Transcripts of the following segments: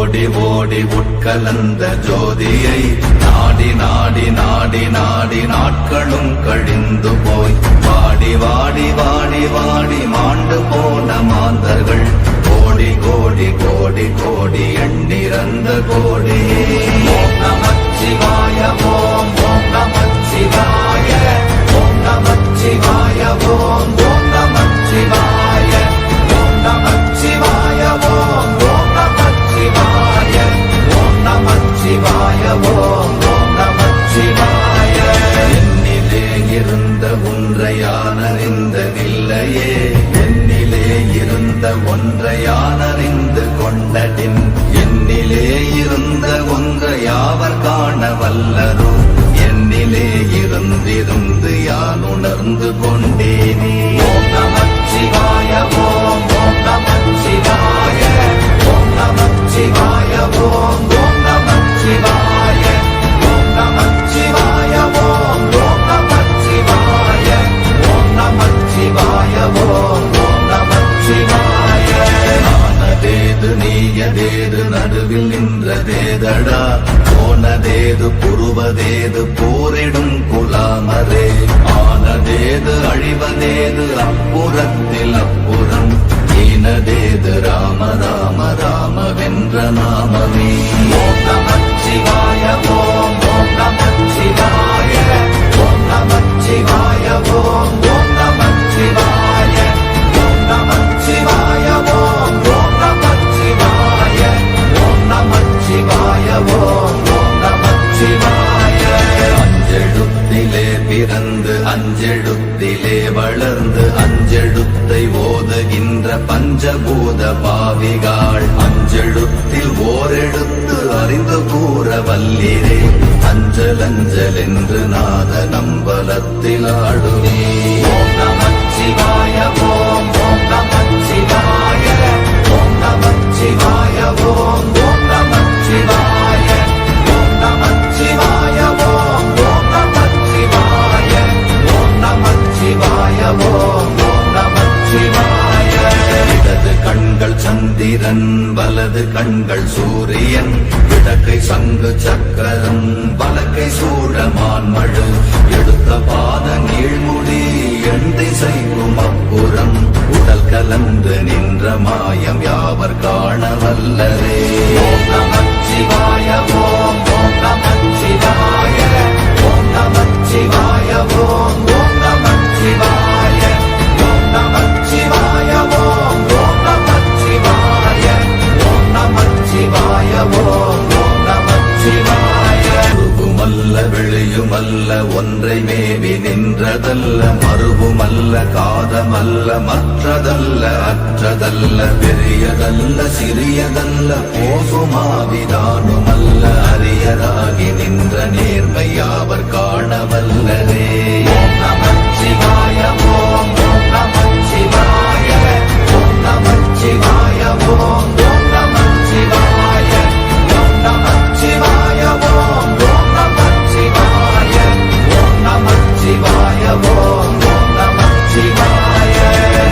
ஓடி ஓடி உட்கலந்த ஜோதியை நாடி நாடி நாடி நாடி நாட்களும் கழிந்து போய் வாடி வாடி வாடி வாடி மாண்டு போன மாந்தர்கள் கோடி கோடி கோடி கோடி எண்ணிறந்த கோடி. ஓம் நமச்சிவாய ஓம் ஓம் நமச்சிவாய ஓம் நமச்சிவாய ஓம் ஓம் நமச்சிவாய ஓம் நமச்சிவாய ஓம் ஓம் நமச்சிவாய ஓம் நமச்சிவாய ஓம் ஓம் நமச்சிவாய. என்னிலே இருந்த ஒன்றையானறிந்ததில்லையே என்னிலே இருந்த ஒன்றையானறிந்து கொண்டடின் என்னிலே இருந்த ஒன்றையாவர் காண வல்லரோ என்னிலே இருந்திருந்து யான் உணர்ந்து கொண்டேனே. ஓம் நமச்சிவாய ஓம் ஓம் நமச்சிவாய ஓம் நமச்சிவாய ஓம் ஓம் நமச்சிவாய ஓம் நமச்சிவாய ஓம் ஓம் நமச்சிவாய ஓம் நமச்சிவாய ஓம் ஓம் நமச்சிவாய. ஆனதேது நீயதேது நடுவில் நின்றதேதடா போனதேது புருவதேது போரிடும் குலாமரே ஆனதேது அழிவதேது அப்புறத்தில் அப்புறம் ஈனதேது ராம ராம ராம வென்ற நாமமே. ஓம் நமச்சிவாய ஓம் ஓம் நமச்சிவாய ஓம் நமச்சிவாய ஓம் ஓம் நமச்சிவாய ஓம் நமச்சிவாய ஓம் ஓம் நமச்சிவாய ஓம் நமச்சிவாய ஓம் ஓம் நமச்சிவாய. அஞ்செழுத்திலே பிறந்து அஞ்செழுத்திலே வளர்ந்து அஞ்செழுத்தை ஓதுகின்ற பஞ்சபூத பாவிகாள் அஞ்செழுத்தில் ஓரெழுத்து அறிந்து கூற வல்லிரே அஞ்சல் அஞ்சல் என்று நாத நம்பலத்தில் ஆடுவே. ஓம் நமச்சிவாய ஓம் ஓம் நமச்சிவாய ஓம் நமச்சிவாய ஓம் ஓம் நமச்சிவாய ஓம் நமச்சிவாய ஓம் ஓம் நமச்சிவாய ஓம் நமச்சிவாய ஓம் ஓம் நமச்சிவாய. இடது கண்கள் சந்திரன் வலது கண்கள் சூரியன் இடக்கை சங்கு சக்கரம் வலக்கை சூழமான்மழு எடுத்த பாத நீழ்முடி எண் திசைக்கும் அப்புறம் உடல் கலந்து நின்ற மாயம் யாவர் காண வல்லரே. ஓம் நமச்சிவாய ஓம் ஓம் நமச்சிவாய ஓம் நமச்சிவாய ஓம் ஓம் நமச்சிவாய ஓம் நமச்சிவாய ஓம் ஓம் நமச்சிவாய ஓம் நமச்சிவாய ஓம் ஓம் நமச்சிவாய. உருவுமல்ல வெளியுமல்ல ஒன்றை மேவி நின்றதல்ல மறுவுமல்ல காதமல்ல மற்றதல்ல அற்றதல்ல பெரியதல்ல சிறியதல்ல போகுமாவிதானுமல்ல அரியதாகி நின்ற நேர்மை யாவர் காண வல்லரே. ஓம் நமச்சிவாய ஓம் ஓம் நமச்சிவாய ஓம் நமச்சிவாய ஓம் ஓம் நமச்சிவாய ஓம் நமச்சிவாய ஓம் ஓம் நமச்சிவாய ஓம் நமச்சிவாய ஓம் ஓம் நமச்சிவாய.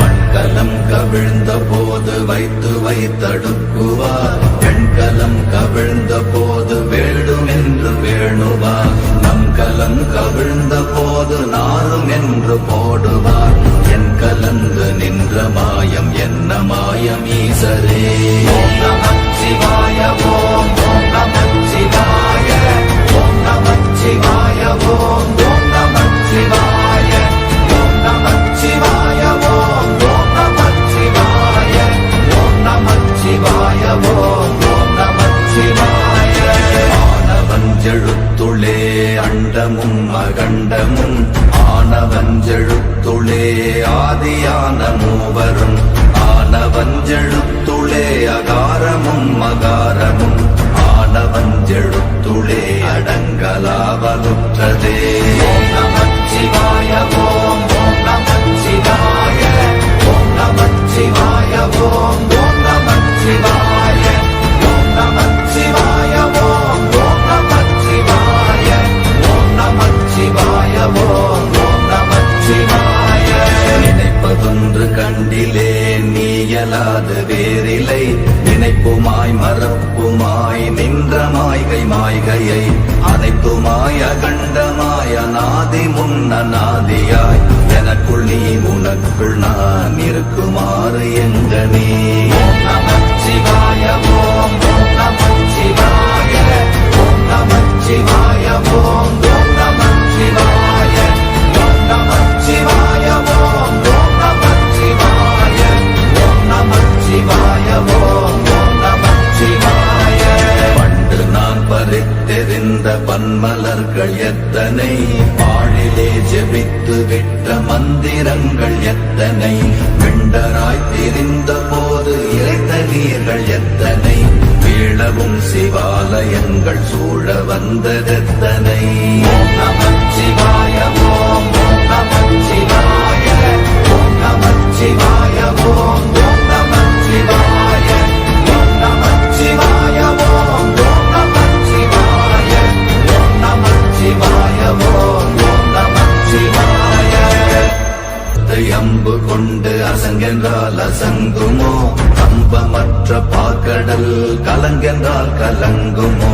மண்கலம் கவிழ்ந்த போது வைத்து வைத்தடுக்குவார் பெண்கலம் கவிழ்ந்த போது வேடும் என்று வேணுவார் நம் கலம் கவிழ்ந்த போது நாரும் என்று போடுவார் என் கலந்து நின்ற மாயம் என்ன மாயம் ஈசரே. ஓம் நமச்சிவாய ஓம் ஓம் நமச்சிவாய ஓம் நமச்சிவாய ஓம் ஓம் நமச்சிவாய ஓம் நமச்சிவாய ஓம் ஓம் நமச்சிவாய ஓம் நமச்சிவாய ஓம் ஓம் நமச்சிவாய. ஆனவஞ்செழுத்துளே அண்டமும் அகண்டமும் ஆனவஞ்செழுத்துளே ஆதியான மூவரும் ஆனவஞ்செழுத்துளே அகாரமும் மகாரமும் ஆனவஞ்செழுத்துளே அடங்கலாவலுற்றதே. ஓம் நமச்சிவாய ஓம் ஓம் நமச்சிவாய ஓம் நமச்சிவாய ஓம் ஓம் நமச்சிவாய ஓம் நமச்சிவாய ஓம் ஓம் நமச்சிவாய ஓம் நமச்சிவாய ஓம் ஓம் நமச்சிவாய. நினைப்பதொன்று கண்டிலே நீயலாது வேறிலை நினைப்புமாய் மறப்புமாய் ஆதி முன்னநாதியாய் எனக்குள் நீ உனக்குள் நான் இருக்குமாறு எங்கனே. ஓம் நமச்சிவாய ஓம் நமச்சிவாய ஓம் நமச்சிவாய ஓம் நமச்சிவாய ஓம் நமச்சிவாய ஓம் நமச்சிவாய ஓம் நமச்சிவாய ஓம் நமச்சிவாய. பண்டு நான் பறித்தெறிந்த பன்மலர்கள் எத்தனை, பாழிலே ஜெபித்து விட்ட மந்திரங்கள் எத்தனை, வெண்டராய் திரிந்த போது இறைத்த நீர்கள் எத்தனை, வீழவும் சிவாலயங்கள் சூழ வந்ததெத்தனை. ஓம் நமச்சிவாய ஓம் நமச்சிவாய ஓம் நமச்சிவாய ஓம் நமச்சிவாய ஓம் நமச்சிவாய ஓம் நமச்சிவாய ஓம் நமச்சிவாய ஓம் நமச்சிவாய. அம்பு கொண்டு அசங்கென்றால் அசங்குமோ, கம்பமற்ற பாக்கடல் கலங்கென்றால் கலங்குமோ,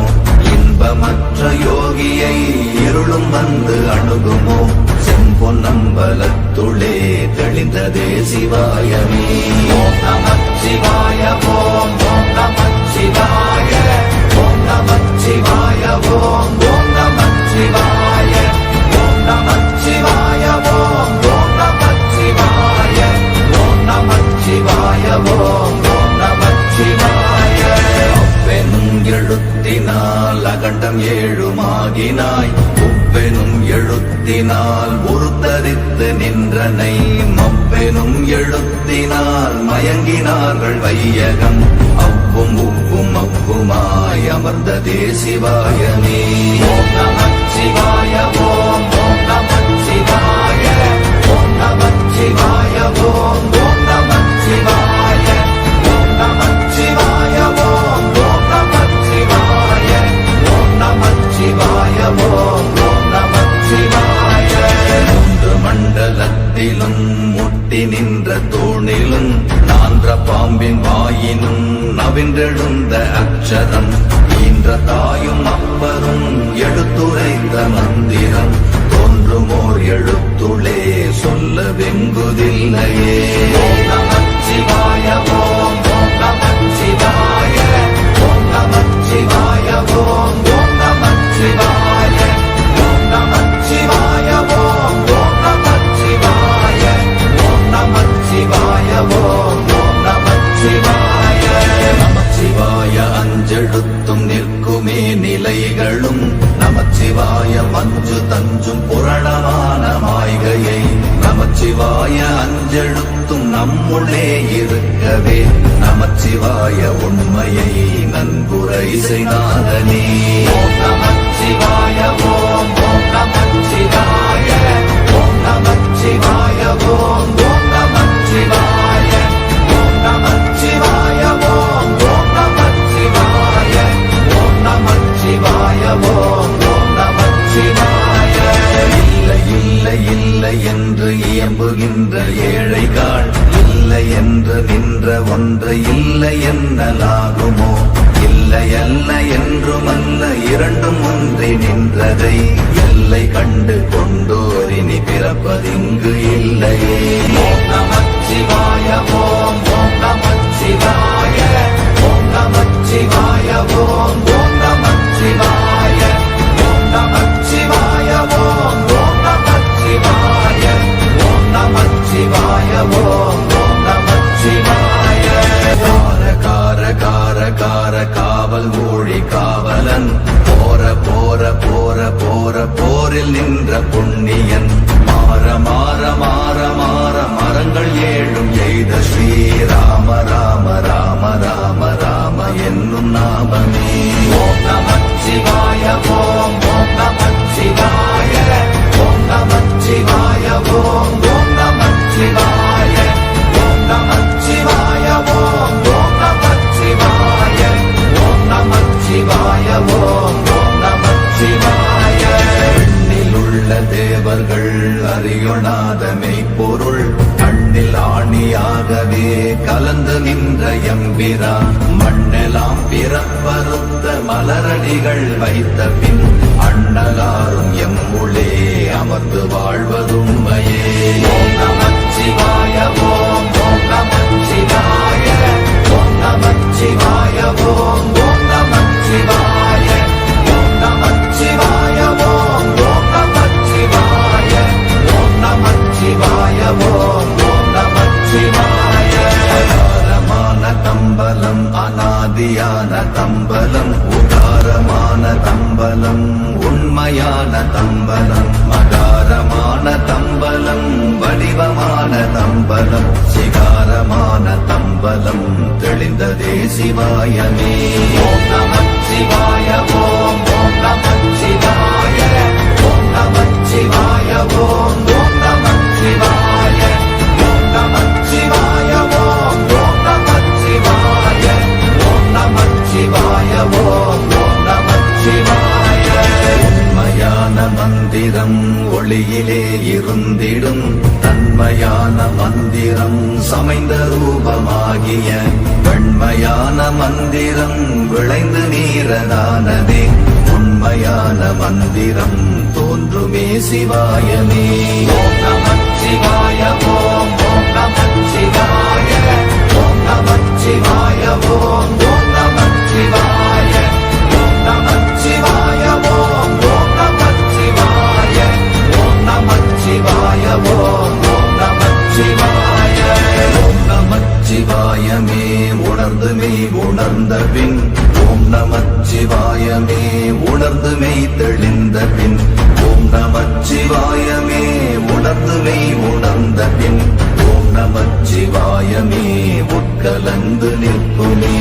இன்பமற்ற யோகியை இருளும் வந்து அணுகுமோ, செம்பொன்னம்பலத்துளே தெளிந்ததே சிவாயமே. ஓம் நமச்சிவாய ஓம் நமச்சிவாய ஓம் நமச்சிவாய ஓம் நமச்சிவாய ஓம் நமச்சிவாய ஓம் நமச்சிவாய ஓம் நமச்சிவாய ஓம் நமச்சிவாய. அவ்வெனும் எழுத்தினால் அகண்டம் ஏழுமாகினாய், உவ்வெனும் எழுத்தினால் உருத்தரித்து நின்றனை, மவ்வெனும் எழுத்தினால் மயங்கினார்கள் வையகம், அவ்வும் உவ்வும் அவ்வுமாய் அமர்ந்ததே சிவாயமே. ஓம் நமச்சிவாய ஓம் நமச்சிவாய ஓம் நமச்சிவாய ஓம் நமச்சிவாய ஓம் நமச்சிவாய ஓம் நமச்சிவாய ஓம் நமச்சிவாய ஓம் நமச்சிவாய. மூன்று மண்டலத்திலும் முட்டி நின்ற தூணிலும் நான்ற பாம்பின் வாயினும் நவின்றெழுந்த அக்ஷரம், ஈன்ற தாயும் அப்பரும் எடுத்துரைத்த மந்திரம், தோன்றுமோர் எழுத்துளே சொல்ல வெங்குதில்லையே. ஓம் நமச்சிவாய ஓம் நமச்சிவாய ஓம் நமச்சிவாய ஓம் நமச்சிவாய ஓம் நமச்சிவாய ஓம் நமச்சிவாய ஓம் நமச்சிவாய ஓம் நமச்சிவாய. நமச்சிவாய அஞ்செழுத்தும் நிற்குமே நிலைகளும், நமச்சிவாய மஞ்சு தஞ்சும் புரணமான மாய்கையை, நமச்சிவாய அஞ்செழுத்தும் நம்முள்ளே இருக்கவே, நமச்சிவாய உண்மையை நன்குரை செய்தாதனே. ஓம் நமச்சிவாய ஓம் நமச்சிவாய ஓம் நமச்சிவாய ஓம் நமச்சிவாய ஓம் நமச்சிவாய ஓம் நமச்சிவாய ஓம் நமச்சிவாய ஓம் நமச்சிவாய. இல்லை இல்லை இல்லை என்று இயம்புகின்ற ஏழைகள், இல்லை என்று நின்ற ஒன்று இல்லை என்னலாகுமோ, இல்லை அல்ல என்றுமல்ல இரண்டும் ஒன்றி நின்றதை, எல்லை கண்டு கொண்டோரினி பிறப்பதிங்கு இல்லையே. ஓம் நமச்சிவாய ஓம் நமச்சிவாய ஓம் நமச்சிவாய ஓம் நமச்சிவாய ஓம் நமச்சிவாய ஓம் நமச்சிவாய ஓம் நமச்சிவாய ஓம் நமச்சிவாய. கார கார கார கார காவல் மொழி காவலன், போர போர போர போர போரில் நின்ற புண்ணியன், மாற மாற மாற மாற மரங்கள் ஏழும் எய்த ஸ்ரீராம ராம ராம ராம ராம என்னும் நாமமே. ஓம் நமச்சிவாய ஓம் நமச்சிவாய ஓம் நமச்சிவாய ஓம் நமச்சிவாய ஓம் நமச்சிவாய ஓம் நமச்சிவாய ஓம் நமச்சிவாய ஓம் நமச்சிவாய. எண்ணிலுள்ள தேவர்கள் அறியொணாத மெய்ப்பொருள், கண்ணில் ஆணியாகவே கலந்து நின்ற எம்பிரா, மண்ணெல்லாம் பிறப்பறுத்த மலரடிகள் வைத்த பின், அண்ணலாரும் எம்முளே அமர்ந்து அம்பலம் சிகாரமான தம்பலம் தெளிந்ததே சிவாயமே. ஓம் நமச்சிவாய ஓம் ஓம் நமச்சிவாய ஓம் நமச்சிவாய ஓம் ஓம் நமச்சிவாய ஓம் நமச்சிவாய ஓம் ஓம் நமச்சிவாய ஓம் நமச்சிவாய ஓம் ஓம் நமச்சிவாய. உண்மையான மந்திரம் ஒளியிலே இருந்திடும் தன்மையான மந்திரம் சமைந்த ரூபமாகிய வெண்மையான மந்திரம் விளைந்து நீரதானதே. உண்மையான மந்திரம் தோன்றுமே சிவாயமே. ஓம் நமச்சிவாய ஓம் ஓம் நமச்சிவாய ஓம் நமச்சிவாய ஓம் ஓம் நமச்சிவாய ஓம் நமச்சிவாய ஓம் ஓம் நமச்சிவாய ஓம் நமச்சிவாய ஓம் ஓம் நமச்சிவாய. ஓம் நமச்சிவாயமே உணர்ந்து மெய் உணர்ந்த பின் ஓம் நமச்சிவாயமே உணர்ந்து மெய் தெளிந்த பின் ஓம் நமச்சிவாயமே உணர்ந்து மெய் உணர்ந்த பின் ஓம் நமச்சிவாயமே உட்கலந்து நிற்குமே.